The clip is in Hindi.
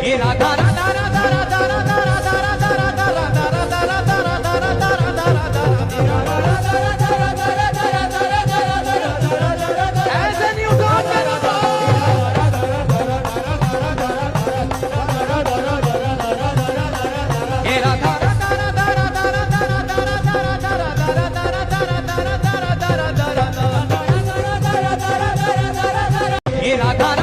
hey Radha Radha Radha Radha Radha Radha Radha Radha Radha Radha Radha Radha Radha as a new hey Radha Radha Radha Radha Radha Radha Radha Radha Radha Radha Radha hey Radha